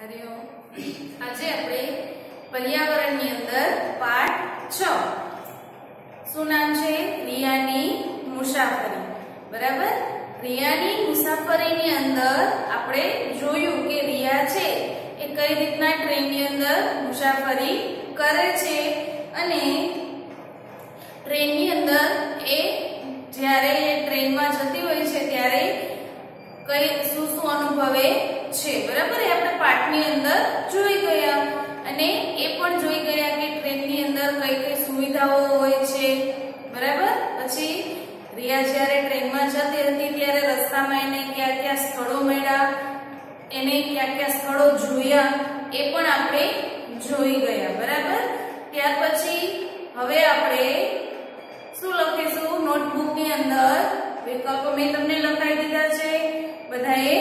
હરિઓમ. આજે આપણે પર્યાવરણની અંદર પાઠ 6 શું નામ છે? રિયાની મુસાફરી. બરાબર. રિયાની મુસાફરીની અંદર આપણે જોયું કે રિયા છે એ કઈ રીતના ટ્રેનની અંદર મુસાફરી કરે છે અને ટ્રેનની અંદર એ જ્યારે ટ્રેનમાં જતી હોય છે ત્યારે કઈ શું શું અનુભવે છે. બરાબર. એ આપણે પાઠની અંદર જોઈ ગયા અને એ પણ જોઈ ગયા કે ટ્રેનની અંદર કઈ કઈ સુવિધાઓ હોય છે. બરાબર. પછી રિયા જ્યારે ટ્રેનમાં જતી હતી ત્યારે રસ્તામાં એને કયા કયા સ્થળો મળ્યા, એને કયા કયા સ્થળો જોયા એ પણ આપણે જોઈ ગયા. બરાબર. ત્યાર પછી હવે આપણે શું લખીશું? નોટબુકની અંદર વિકલ્પો મેં તમને લખાઈ દીધા છે. બધાએ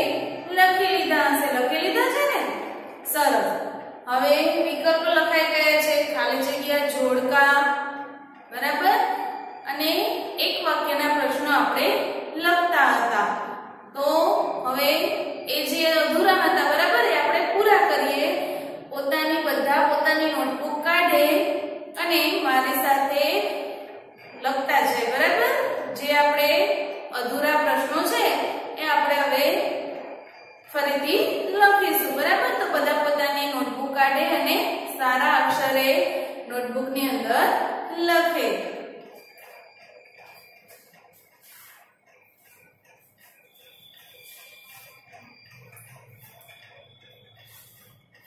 લખી લીધા હશે. લખી લીધા છે ને? સરસ. હવે વિકલ્પો લખાઈ ગયા છે. ખાલી જગ્યા જોડકા. બરાબર. અને એક વાક્યના પ્રશ્નો આપણે લખતા હતા. તો હવે એ જે અધૂરા હતા બરાબર એ આપણે પૂરા કરીએ. બધા પોતાની નોટબુક કાઢે અને મારી સાથે લખતા જાય. બરાબર. જે આપણે અધૂરા પ્રશ્નો છે એ આપણે હવે ફરીથી લખીશું. બરાબર. તો બધા પોતાની નોટબુક કાઢે અને સારા અક્ષરે નોટબુકની અંદર લખે.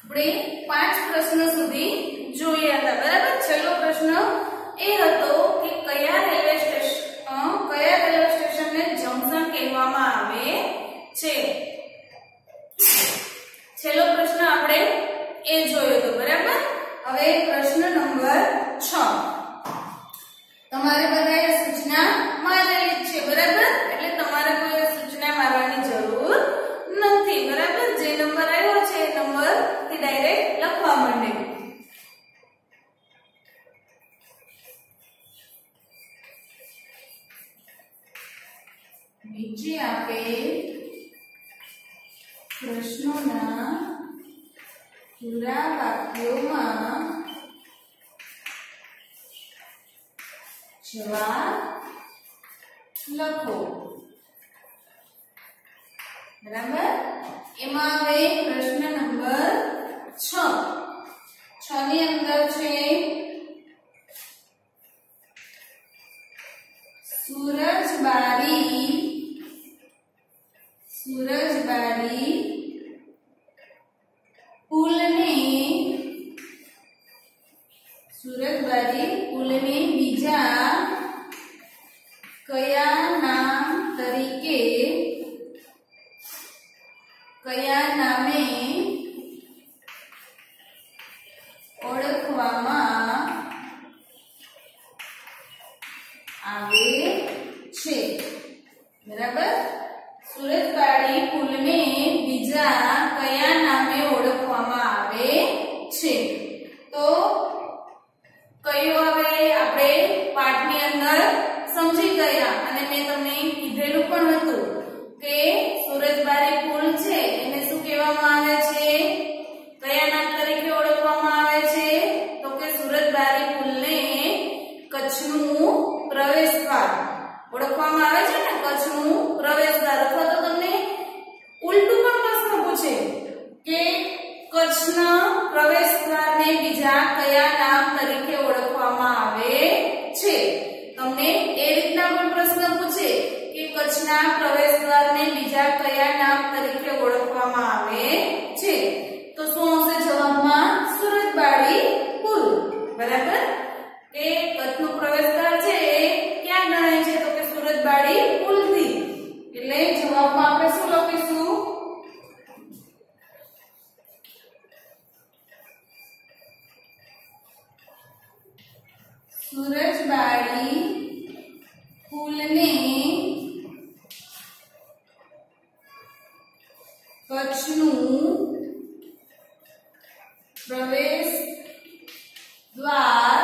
આપણે 5 પ્રશ્નો સુધી જોયા હતા. બરાબર. છેલ્લો પ્રશ્ન એ હતો કે કયા રેલવે સ્ટેશનને જંકશન કહેવામાં આવે છે. છેલ્લો પ્રશ્ન આપણે એ જોયો હતો. બરાબર. હવે પ્રશ્ન નંબર 6 તમારે બધાએ સૂચના મારેલી છે. બરાબર. એટલે તમારે કોઈ સૂચના મારવાની જરૂર નથી. બરાબર. જે નંબર આવ્યો છે એ નંબર થી ડાયરેક્ટ લખવા માંડે. નીચે આપેલ પ્રશ્નોના પૂરા વાક્યોમાં જવાબ લખો. બરાબર. એમાં હવે પ્રશ્ન નંબર 6 ની અંદર છે સુરજબારી પુલને બીજા કયા નામે ઓળખવામાં આવે છે. બરાબર. સુરજબારી પુલને બીજા કયા નામે ઓળખવામાં આવે છે? તો કયું હવે આપણે પાઠની અંદર સમજી ગયા અને મેં તમને કીધેલું પણ હતું કે સુરજબારી પુલ છે એને શું કહેવામાં આવે છે? કયા નામ તરીકે ઓળખવામાં આવે છે? તો કે સુરજબારી પુલને કચ્છનું પ્રવેશદ્વાર ઓળખવામાં આવે છે ને. કચ્છનું પ્રવેશદ્વાર. અથવા તો તમને ઉલટું પણ પ્રશ્ન પૂછે કે કચ્છના પ્રવેશદ્વારને બીજા કયા નામ તરીકે ઓળખવામાં આવે છે. તમને એ રીતના પણ પ્રશ્ન પૂછે કે કચ્છના પ્રવેશદ્વારને બીજા કયા નામ તરીકે ઓળખવામાં આવે છે. તો શું આવશે જવાબમાં? સુરજબારી પુલ. બરાબર. કે કચ્છનું પ્રવેશદ્વાર છે એ ક્યાં ગણાય છે? તો કે સુરજબારી પુલથી. એટલે જવાબમાં આપણે શું લખીશું? સુરજબારી પુલને કચ્છનું પ્રવેશદ્વાર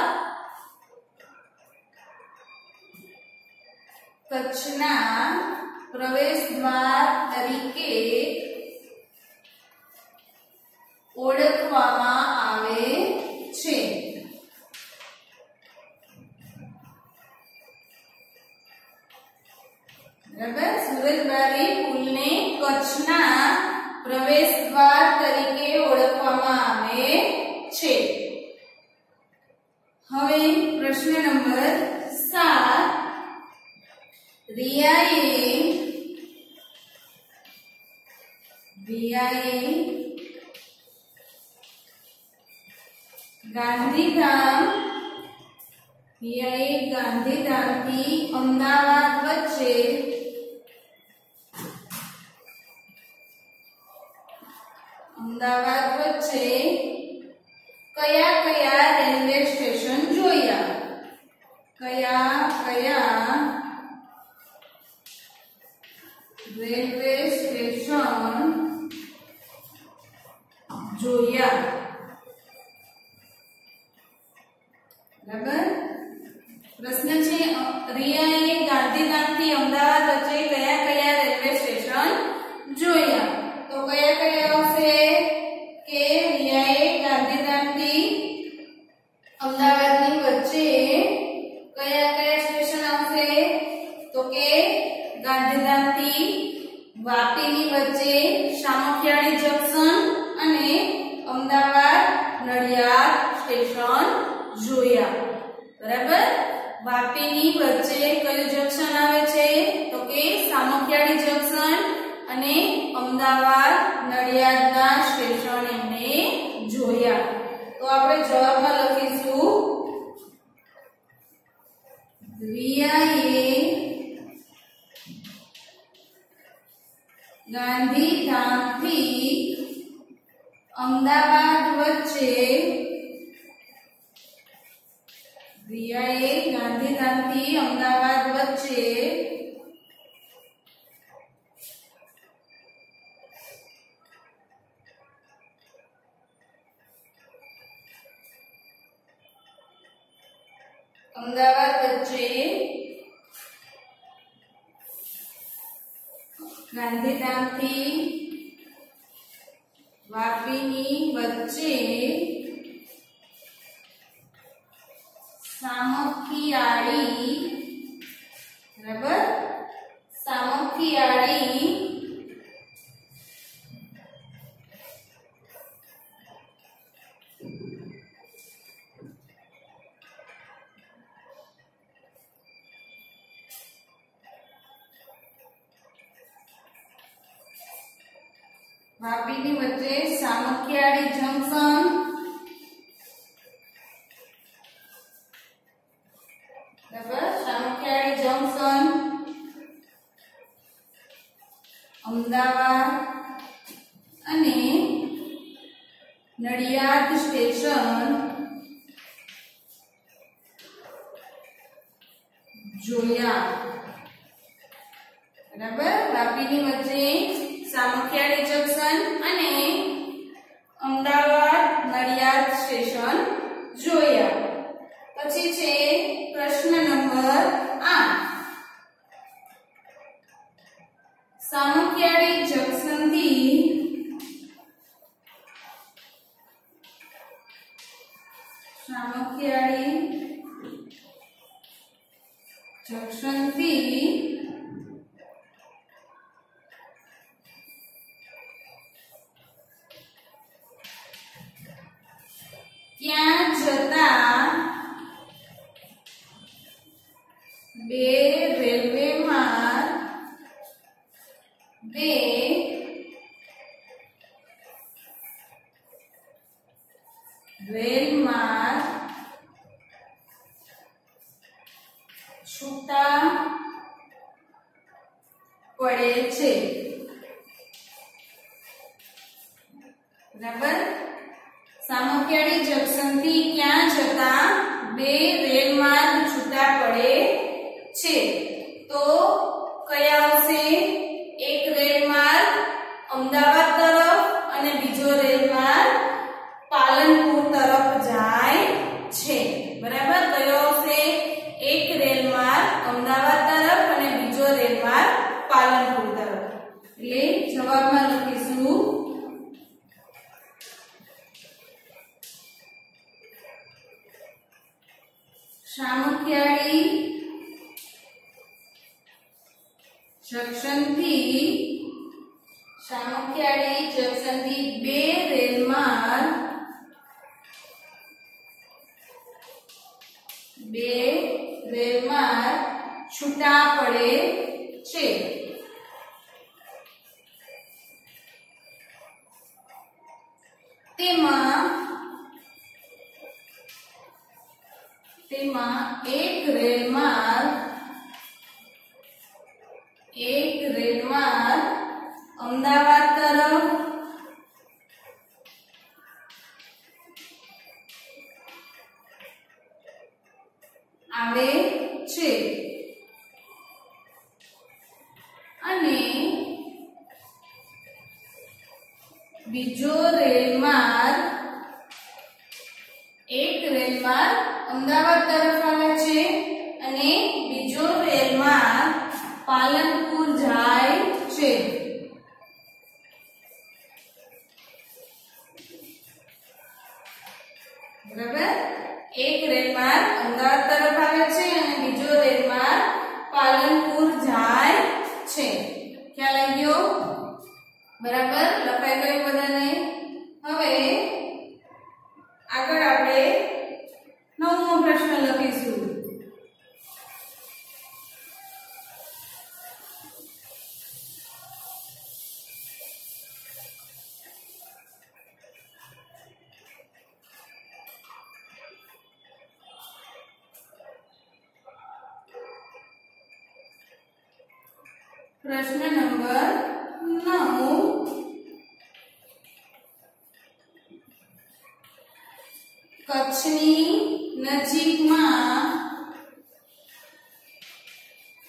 કચ્છના પ્રવેશદ્વાર તરીકે ઓળખવામાં આવે છે. બરાબર. સુરજબારી પુલને કચ્છના પ્રવેશ દ્વાર તરીકે ઓળખવામાં આવે છે. હવે પ્રશ્ન નંબર 7. રિયાએ ગાંધીધામથી અમદાવાદ વચ્ચે કયા કયા રેલવે સ્ટેશન જોયા? કયા કયા રેલવે સ્ટેશન જોયા? બરાબર. પ્રશ્ન છે રિયાએ ગાંધીધામથી અમદાવાદ વચ્ચે કયા કયા રેલવે સ્ટેશન જોયા? તો કયા કયા આવશે કે રિયાએ ગાંધીધામથી અમદાવાદની વચ્ચે કયા કયા સ્ટેશન આવશે? તો કે ગાંધીધામથી વાપીની વચ્ચે સામખિયાળી જંકશન અને અમદાવાદ નડિયાદ સ્ટેશન જોયા. બરાબર. વાપીની વચ્ચે કયું જંકશન આવે છે? તો કે સામખિયાળી જંકશન અને અમદાવાદ નડિયાદના સ્ટેશન એમને જોયા. તો આપણે જવાબમાં લખીશું રિયાએ ગાંધીધામથી અમદાવાદ વચ્ચે ગાંધીધામથી વાપીની વચ્ચે સામખિયાળી, બરાબર, સામખિયાળી વાપીની વચ્ચે સામખિયાળી જંકશન, બરાબર, સામખિયાળી જંકશન, અમદાવાદ અને નડિયાદ સ્ટેશન જોયા. બરાબર. વાપીની વચ્ચે સામખિયાળી જંકશન અને અમદાવાદ નડિયાદ સ્ટેશન જોયા. પછી છે પ્રશ્ન નંબર 8. સામખિયાળી જંકશનથી ત્યાં જતા બે રેલવે માર્ગ છૂટા પડે છે. બરાબર. સામખિયાળી જંકશનથી ક્યાં જતા બે રેલ માર્ગ છૂટા પડે છે. તો કયા આવશે? એક રેલ માર્ગ અમદાવાદ તરફ અને બીજો રેલ માર્ગ પાલનપુર તરફ જાય છે. બરાબર. કયો આવશે? એક રેલ માર્ગ અમદાવાદ તરફ અને બીજો રેલ માર્ગ પાલનપુર તરફ. એટલે જવાબમાં લખીશું સામખિયાળી જંકશનથી બે રેલમાર્ગ છૂટા પડે છે. તેમાં એક રેલમાર્ગ અમદાવાદ તરફ આવે છે અને બીજો એક રેલમાર્ગ અમદાવાદ તરફ આવે છે અને બીજો રેલમાર્ગ પાલનપુર જાય છે. બરાબર, એક રેલમાર્ગ અમદાવાદ તરફ આવે છે અને બીજો રેલમાર્ગ પાલનપુર જાય છે. ખ્યાલ આવી ગયો? બરાબર, લખાઈ ગયું બધાને? હવે આગળ આપણે 9મો પ્રશ્ન લખીશું. પ્રશ્ન નંબર 9.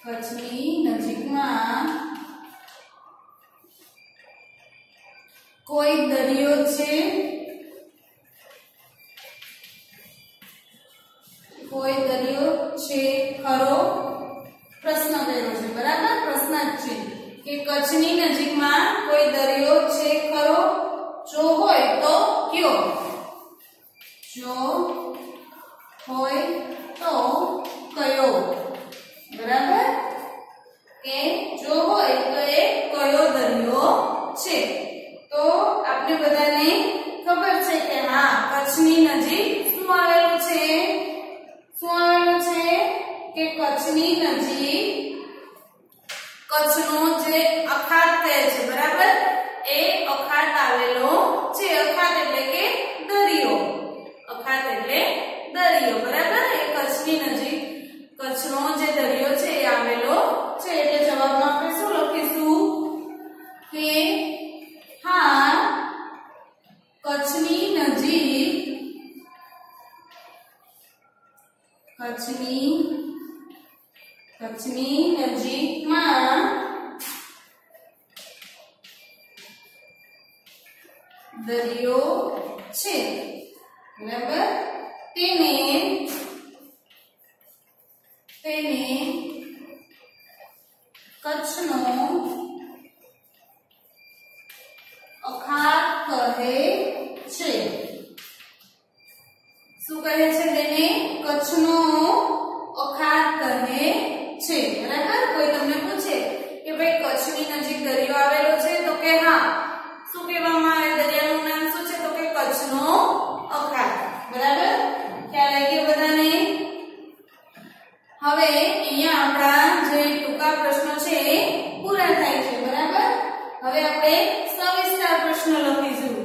કચ્છની નજીકમાં કોઈ દરિયો છે? કોઈ દરિયો છે ખરો? પ્રશ્ન કર્યો છે. બરાબર, પ્રશ્ન જ છે કે કચ્છની નજીકમાં કોઈ દરિયો છે ખરો? જો હોય તો કયો? જો હોય તો કયો? બરાબર, કે જો હોય તો એ કયો દરિયો છે? તો આપણે બધાને ખબર છે કે હા, કચ્છની નજીક શું આવેલું છે? કે કચ્છની નજીક કચ્છનો જે અખાત કહે છે, બરાબર, એ અખાત આવેલો છે. અખાત એટલે કે દરિયો. બરાબર, એ કચ્છની નજીક કચ્છનો જે દરિયો છે એ આવેલો છે. એટલે જવાબમાં આપણે શું લખીશું કે હા, કચ્છની નજીકમાં દરિયો છે. બરાબર, તેને કચ્છનો અખાત કહે છે. શું કહે છે? તેને કચ્છનો અખાત કહે છે. બરાબર, કોઈ તમને પૂછે કે ભાઈ કચ્છની નજીક દરિયો આવેલો છે તો કે હા, શું કહેવામાં આવે? દરિયાનું નામ શું છે? તો કે કચ્છનો અખાત. બરાબર, ખ્યાલ આવી ગયો બધાને? હવે અહીંયા આપણા જે ટૂંકા પ્રશ્નો છે એ પૂરા થાય છે. બરાબર, હવે આપણે સવિસ્તાર પ્રશ્ન લખીશું.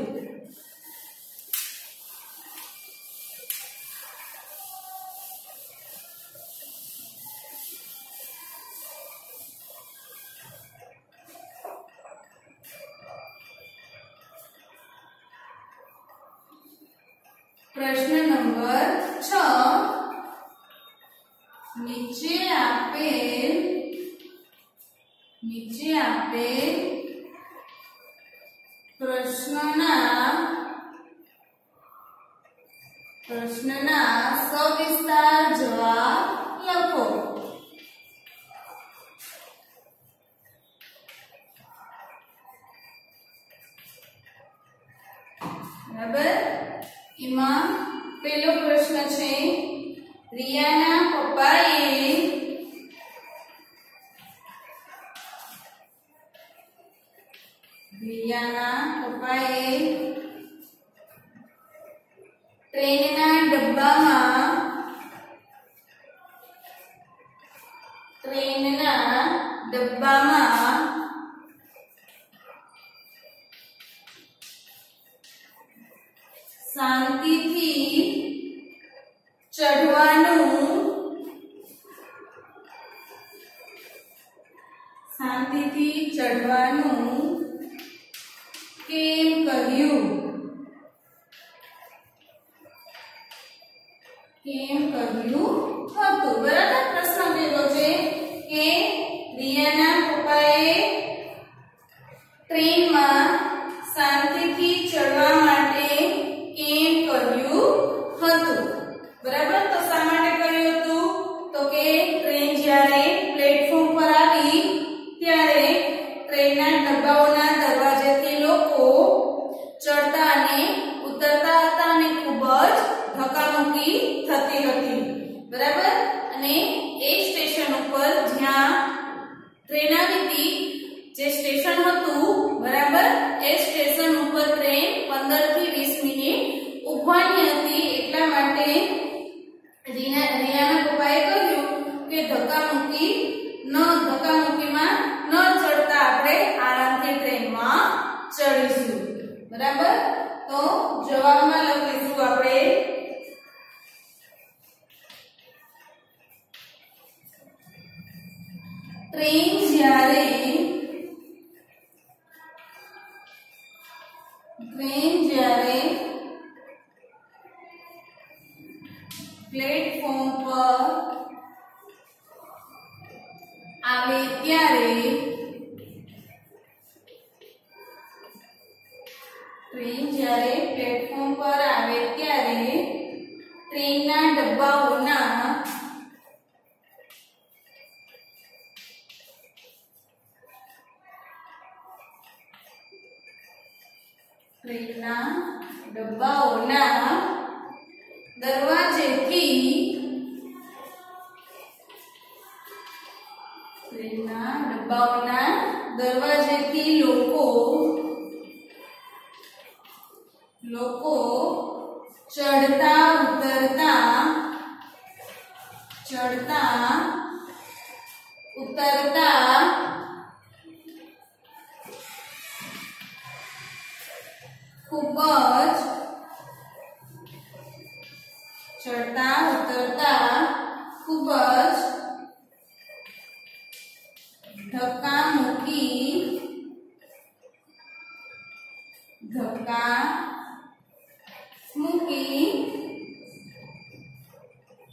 પ્રશ્ન નંબર 6. નીચે આપેલ પ્રશ્નના સવિસ્તાર જવાબ લખો. બરાબર, એમાં પહેલો પ્રશ્ન છે રિયાના પપ્પાએ ટ્રેનના ડબ્બામાં શાંતિથી ચઢવાનું કેમ કહ્યું હતું? બરાબર. પ્રશ્ન કેવો છે કે રિયાના પપ્પાએ ટ્રેનમાં શાંતિથી ચડવા માટે કેમ કહ્યું હતું? બરાબર. તો શા માટે કહ્યું હતું? તો કે ટ્રેન જ્યારે પ્લેટફોર્મ પર આવી ત્યારે ટ્રેનના ડબ્બાઓના દરવાજેથી લોકો ચડતા અને ઉતરતા હતા અને ખૂબ જ ધક્કામુક્કી થતી હતી. બરાબર. અને એ સ્ટેશન ઉપર જ્યાં ટ્રેન આવી હતી, જે સ્ટેશન હતું, બરાબર, એ સ્ટેશન ઉપર ટ્રેન 15 થી 20 મિનિટ ઊભવાની હતી. એટલા માટે રિયાના પપ્પાએ કહ્યું કે ધક્કામુક્કીમાં ન ચડતા આપણે આરામથી ટ્રેનમાં ચડીશું. બરાબર. તો જવાબમાં લખીશું આપણે ટ્રેન જ્યારે પ્લેટફોર્મ પર આવે ત્યારે ટ્રેનના ડબ્બાઓના દરવાજેથી લોકો ચડતા ઉતરતા ખૂબ જ ધક્કામુક્કી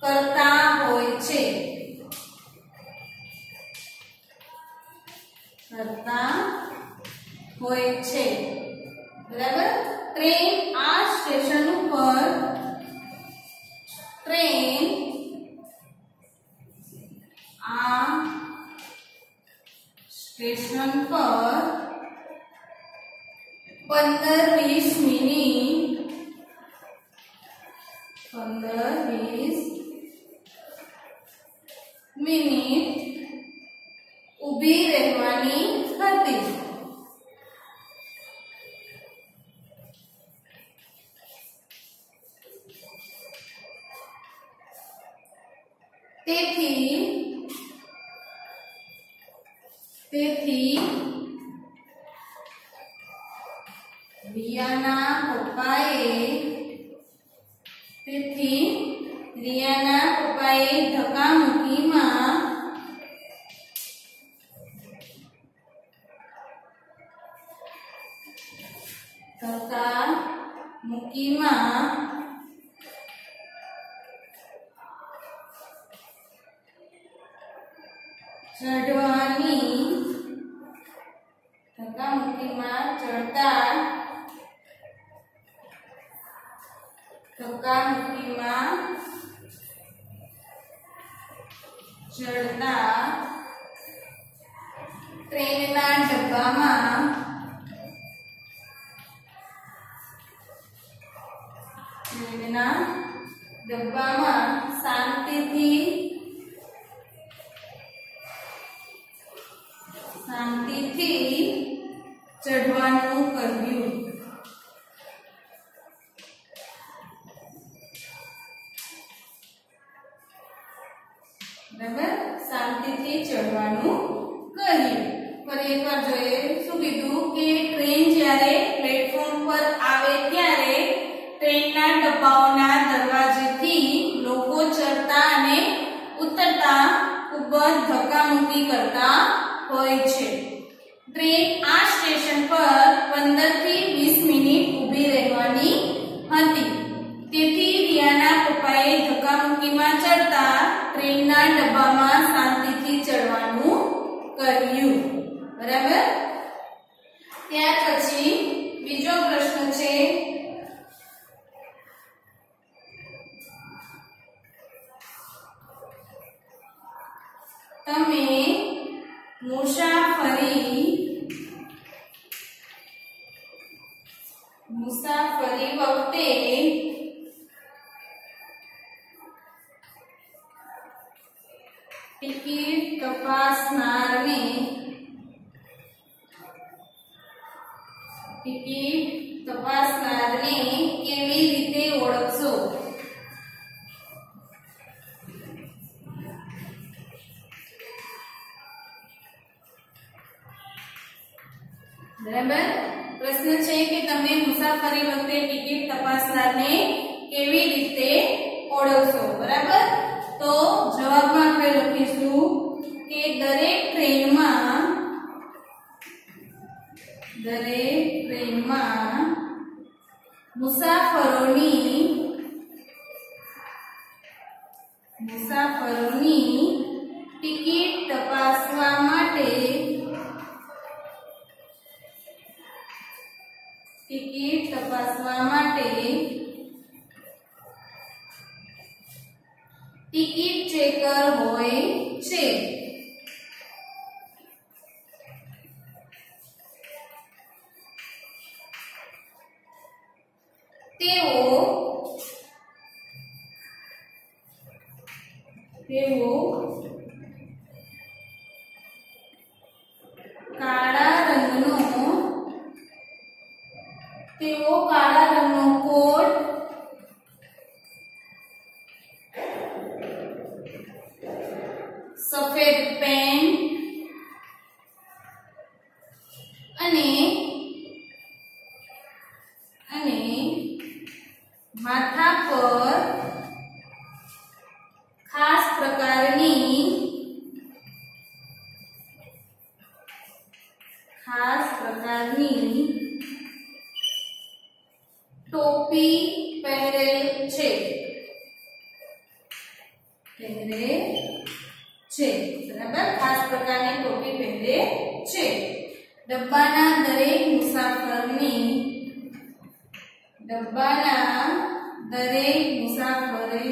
કરતા હોય છે. બરાબર. ટ્રેન આ સ્ટેશન ઉપર સ્ટેશન પર 15-20 મિનિટ ઊભી રહેવાની હતી. તેથી રિયાના પપ્પાએ ધક્કામુક્કીમાં ચડતા ટ્રેનના ડબ્બામાં ડબ્બામાં શાંતિથી ચઢવાનું કહ્યું. બરાબર, શાંતિથી ચઢવાનું કહ્યું. ફરી એકવાર જોઈએ શું કીધું કે ટ્રેન જ્યારે પ્લેટફોર્મ પર આવે ત્યારે ટ્રેનના ડબ્બાઓના દરવાજેથી લોકો ચડતા અને ઉતરતા ખૂબ જ ધક્કામુક્કી કરતા હોય છે. ટ્રેન આ સ્ટેશન પર 15 થી 20 મિનિટ ઊભી રહેવાની હતી. તેથી રિયાના પપ્પાએ ધક્કામુક્કીમાં ચડતા ટ્રેનના ડબ્બામાં શાંતિથી ચડવાનું કહ્યું. બરાબર. ત્યાર પછી બીજો પ્રશ્ન છે તમે મુસાફરી વખતે ટિકિટ તપાસનારને કેવી રીતે ઓળખશો? બરાબર. પ્રશ્ન છે કે તમે મુસાફરી વખતે ટિકિટ તપાસનારને કેવી રીતે ઓળખશો? બરાબર. તો જવાબમાં આપણે લખીશું કે દરેક ટ્રેનમાં મુસાફરોની ટિકિટ તપાસવા માટે ટિકિટ ચેકર હોય છે. તેઓ કાળા રંગનો કોટ સફેદ પેન્ટ અને માથા પર ખાસ પ્રકારની ટોપી પહેરેલ છે. બરાબર. ખાસ પ્રકારની ટોપી પહેરે છે. ડબ્બાના દરેક મુસાફરે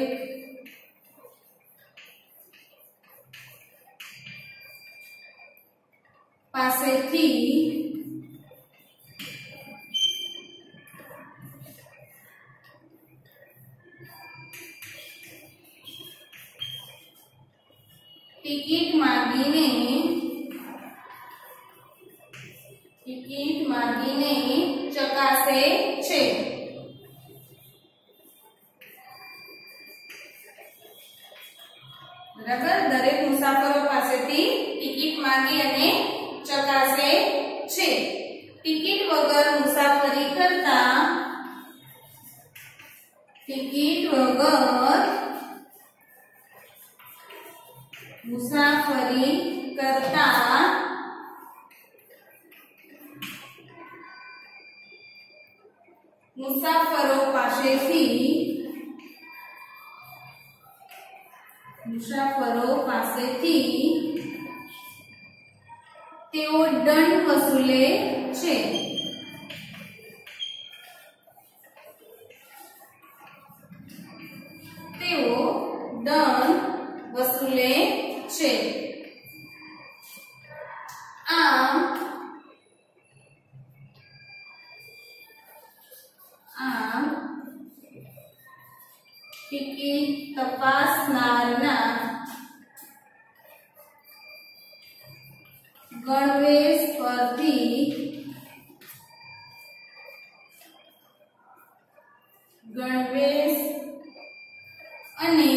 પાસેથી ટિકિટ માંગીને ચકાસે છે. બરાબર. દરેક મુસાફરો પાસેથી ટિકિટ માંગી અને ચકાસે છે. ટિકિટ વગર મુસાફરી કરતા મુસાફરો પાસેથી તેઓ દંડ વસૂલે છે. આમ ટિકિટ તપાસનારના ગણવેશ પરથી ગણવેશ અને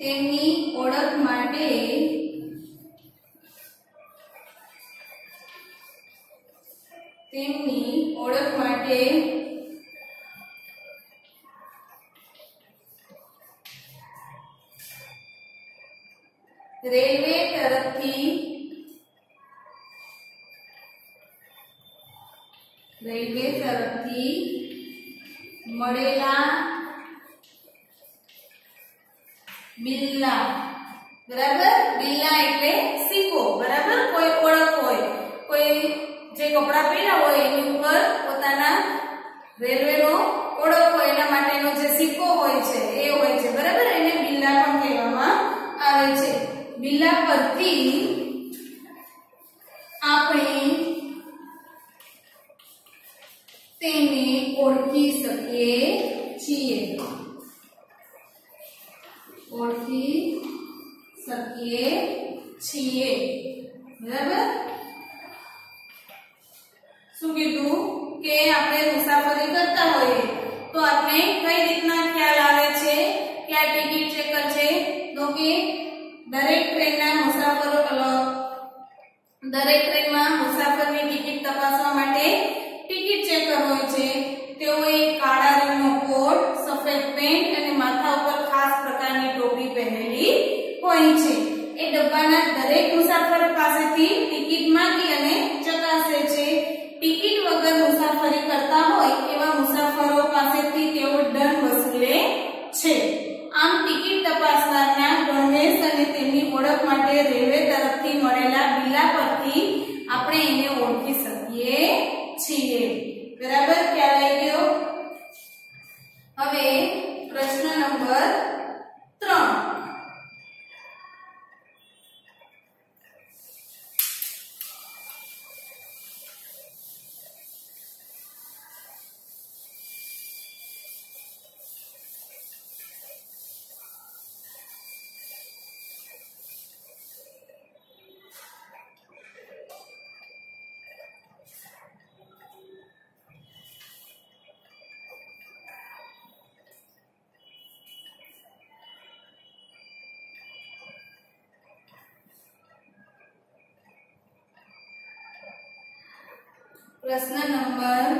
તેમની ઓળખ માટે રેલવે તરફથી મળેલા બિલ્લા, બરાબર, બિલ્લા એટલે સિક્કો, બરાબર, કોઈ ઓળખ હોય, કોઈ જે કપડા પહેર્યા હોય એની ઉપર પોતાના રેલવેનો ઓળખ હોય એના માટેનો જે સિક્કો હોય છે એ હોય છે, બરાબર, એને બિલ્લા પણ કહેવામાં આવે છે. બિલ્લા પરથી આપણે તેને ઓળખી શકીએ છીએ, બરાબર. શું કીધું કે આપણે મુસાફરી કરતા હોઈએ તો આપણે કઈ રીતના ખ્યાલ આવે છે કે આ ટિકિટ ચેકર છે? તો કે દરેક ટ્રેનમાં મુસાફરની ટિકિટ તપાસવા માટે ટિકિટ ચેકર હોય છે. તેઓએ કાળા રંગનો કોટ, સફેદ પેન્ટ અને માથા ઉપર ખાસ પ્રકારની ટોપી પહેરેલી હોય છે. એ ડબ્બાના દરેક મુસાફર પાસેથી ટિકિટ માંગી અને ચકાસે છે. ટિકિટ વગર મુસાફરી કરતા હોય એવા મુસાફરો પાસેથી તેઓ દંડ વસૂલે છે. આમ ટિકિટ તપાસનારના ગણવેશ અને તેમની ઓળખ માટે રેલવે તરફથી મળેલા બિલ્લા પરથી આપણે એને ઓળખી શકીએ છીએ, બરાબર, ખ્યાલ આવી ગયો? હવે પ્રશ્ન નંબર 3. પ્રશ્ન નંબર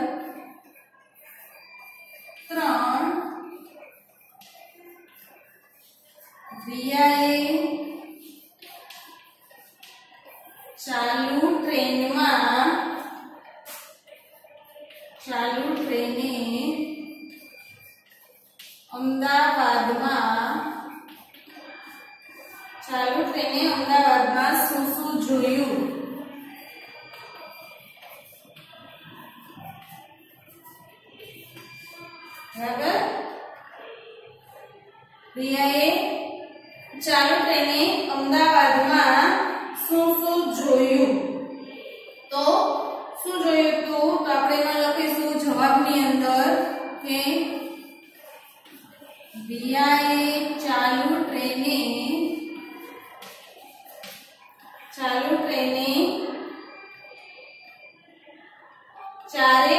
3. રિયાએ ચાલુ ટ્રેને અમદાવાદમાં શું શું જોયું? બરાબર, રિયાએ ચાલુ ટ્રેને અમદાવાદમાં શું શું જોયું? તો શું જોયું તો આપણે એમાં લખીશું જવાબની અંદર કે રિયાએ ચાલુ ટ્રેને ચારે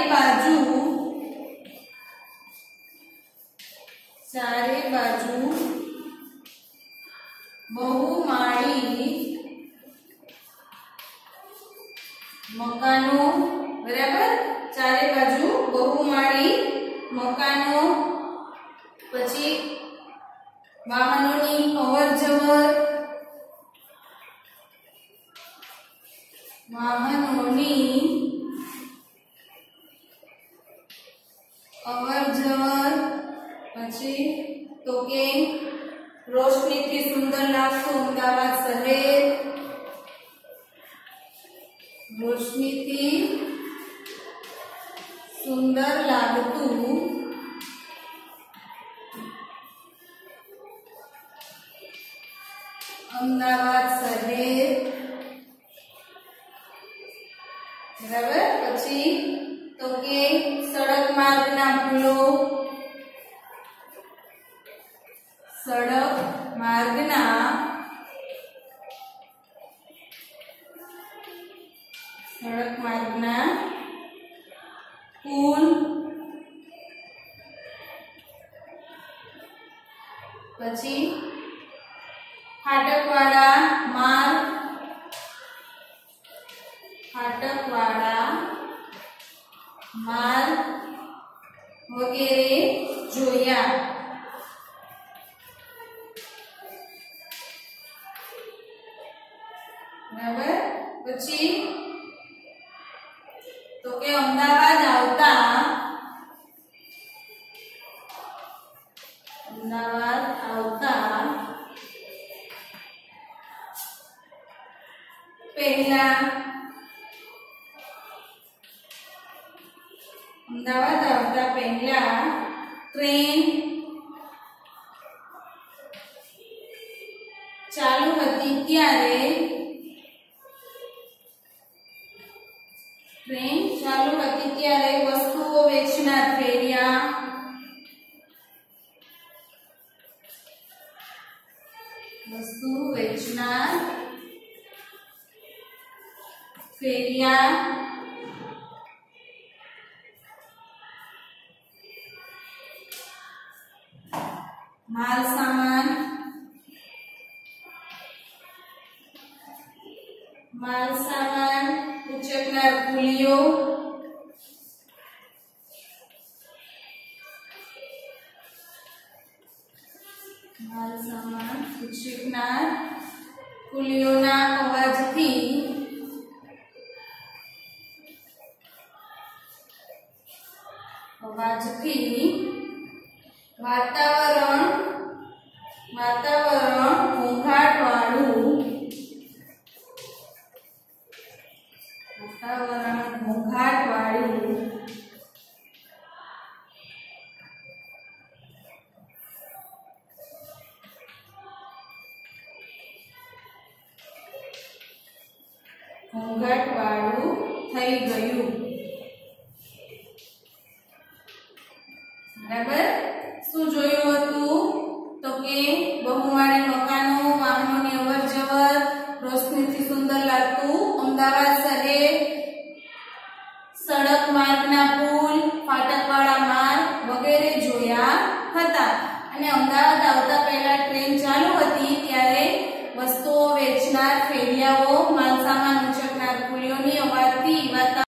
બાજુ બહુમાળી મકાનો, બરાબર, ચારે બાજુ બહુમાળી મકાનો, પછી વાહનોની અવરજવર, પછી તો કે રોશનીથી સુંદર લાગતું અમદાવાદ શહેર, રોશનીથી સુંદર લાગતું અમદાવાદ શહેર, બરાબર. પછી તો કે સડક માર્ગના પુલો, પછી ફાટકવાળા માર્ગ, ફાટકવાળા માર્ગ વગેરે જોયા. બરાબર. પછી તો કે અમદાવાદ આવતા પહેલા ટ્રેન ચાલુ હતી ત્યારે વસ્તુઓ વેચનાર ફેરિયા માલ સામાન ઉચકનાર કુલીઓ કુલીઓના અવાજથી વાતાવરણ ઘોંઘાટવાળું થઈ ગયું. બરાબર. શું જોયું હતું? તો કે બહુમાળી મકાનો, વાહનોની અવરજવર, રોશનીથી સુંદર લાગતું અમદાવાદ શહેર, સડક માર્ગના પુલ,